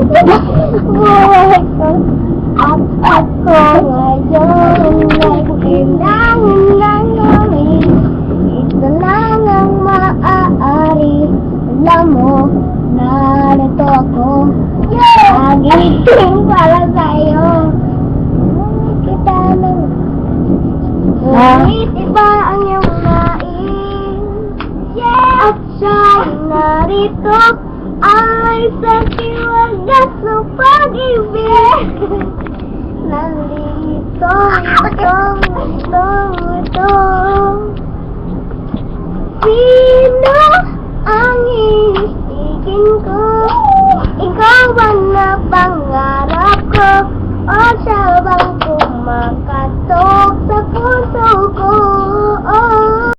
Buhay ko at ako ngayon ay kailangan lang gawin. Ito lang ang maaari. Alam mo, narito ako. Nagising para sa'yo. Kita nang ngunit iba ang iyong nais. At siya'y narito ay sa tiwagas ng pag-ibig. Nandito ito. Sino ang iibigin ko? Ikaw ba na pangarap ko? O siya bang